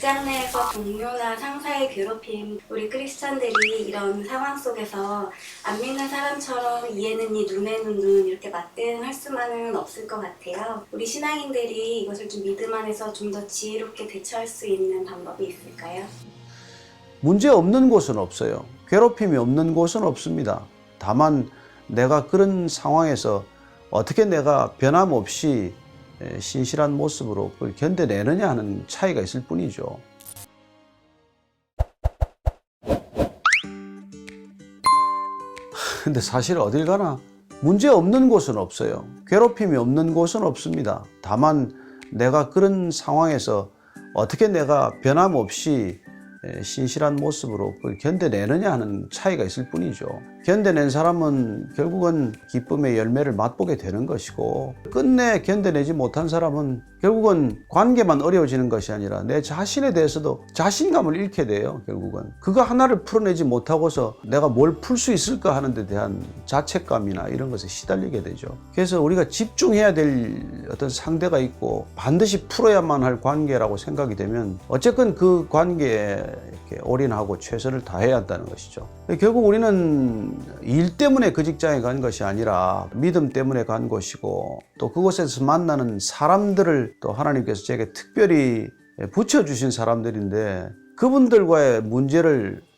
직장 내에서 동료나 상사의 괴롭힘, 우리 크리스찬들이 이런 상황 속에서 안 믿는 사람처럼 이해는 이 눈에는 눈 이렇게 맞대응할 수만은 없을 것 같아요. 우리 신앙인들이 이것을 좀 믿음 안에서 좀 더 지혜롭게 대처할 수 있는 방법이 있을까요? 문제 없는 곳은 없어요. 괴롭힘이 없는 곳은 없습니다. 다만 내가 그런 상황에서 어떻게 내가 변함없이 신실한 모습으로 그걸 견뎌내느냐 하는 차이가 있을 뿐이죠. 근데 사실 어딜 가나 문제 없는 곳은 없어요. 괴롭힘이 없는 곳은 없습니다. 다만 내가 그런 상황에서 어떻게 내가 변함없이 신실한 모습으로 그걸 견뎌내느냐 하는 차이가 있을 뿐이죠. 견뎌낸 사람은 결국은 기쁨의 열매를 맛보게 되는 것이고, 끝내 견뎌내지 못한 사람은 결국은 관계만 어려워지는 것이 아니라 내 자신에 대해서도 자신감을 잃게 돼요. 결국은 그거 하나를 풀어내지 못하고서 내가 뭘 풀 수 있을까 하는 데 대한 자책감이나 이런 것에 시달리게 되죠. 그래서 우리가 집중해야 될 어떤 상대가 있고 반드시 풀어야만 할 관계라고 생각이 되면 어쨌든 그 관계에 이렇게 올인하고 최선을 다해야 한다는 것이죠. 결국 우리는 일 때문에 그 직장에 간 것이 아니라 믿음 때문에 간 곳이고, 또 그곳에서 만나는 사람들을 또 하나님께서 제게 특별히 붙여주신 사람들인데, 그분들과의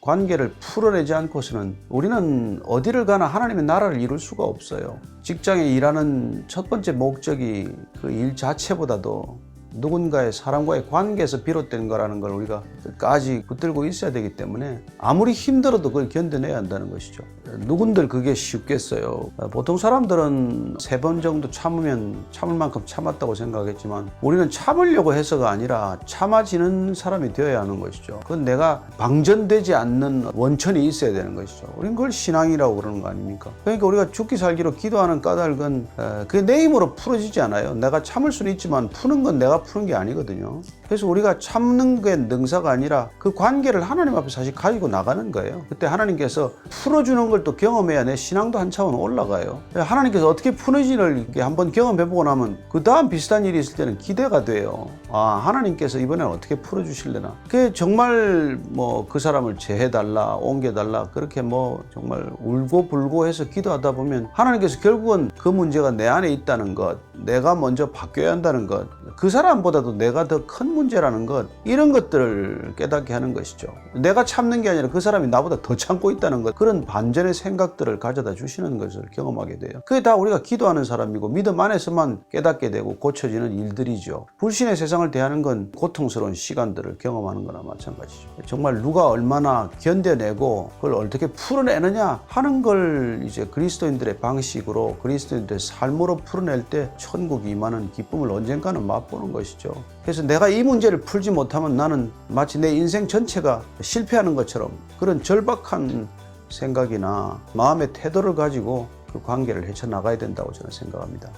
관계를 풀어내지 않고서는 우리는 어디를 가나 하나님의 나라를 이룰 수가 없어요. 직장에 일하는 첫 번째 목적이 그 일 자체보다도 누군가의 사람과의 관계에서 비롯된 거라는 걸 우리가 끝까지 붙들고 있어야 되기 때문에 아무리 힘들어도 그걸 견뎌내야 한다는 것이죠. 누군들 그게 쉽겠어요. 보통 사람들은 3번 정도 참으면 참을 만큼 참았다고 생각했지만, 우리는 참으려고 해서가 아니라 참아지는 사람이 되어야 하는 것이죠. 그건 내가 방전되지 않는 원천이 있어야 되는 것이죠. 우리는 그걸 신앙이라고 그러는 거 아닙니까? 그러니까 우리가 죽기 살기로 기도하는 까닭은 그게 내 힘으로 풀어지지 않아요. 내가 참을 수는 있지만 푸는 건 내가 푸는 게 아니거든요. 그래서 우리가 참는 게 능사가 아니라 그 관계를 하나님 앞에 사실 가지고 나가는 거예요. 그때 하나님께서 풀어주는 걸 또 경험해야 내 신앙도 한 차원 올라가요. 하나님께서 어떻게 푸는지를 이렇게 한번 경험해보고 나면 그 다음 비슷한 일이 있을 때는 기대가 돼요. 아, 하나님께서 이번엔 어떻게 풀어주실래나. 그게 정말 뭐 그 사람을 제해달라, 옮겨달라, 그렇게 뭐 정말 울고불고 해서 기도하다 보면 하나님께서 결국은 그 문제가 내 안에 있다는 것, 내가 먼저 바뀌어야 한다는 것, 그 사람보다도 내가 더 큰 문제라는 것, 이런 것들을 깨닫게 하는 것이죠. 내가 참는 게 아니라 그 사람이 나보다 더 참고 있다는 것, 그런 반전의 생각들을 가져다 주시는 것을 경험하게 돼요. 그게 다 우리가 기도하는 사람이고 믿음 안에서만 깨닫게 되고 고쳐지는 일들이죠. 불신의 세상을 대하는 건 고통스러운 시간들을 경험하는 거나 마찬가지죠. 정말 누가 얼마나 견뎌내고 그걸 어떻게 풀어내느냐 하는 걸 이제 그리스도인들의 방식으로, 그리스도인들의 삶으로 풀어낼 때 천국이 임하는 기쁨을 언젠가는 맛보는 것이죠. 그래서 내가 이 문제를 풀지 못하면 나는 마치 내 인생 전체가 실패하는 것처럼, 그런 절박한 생각이나 마음의 태도를 가지고 그 관계를 헤쳐나가야 된다고 저는 생각합니다.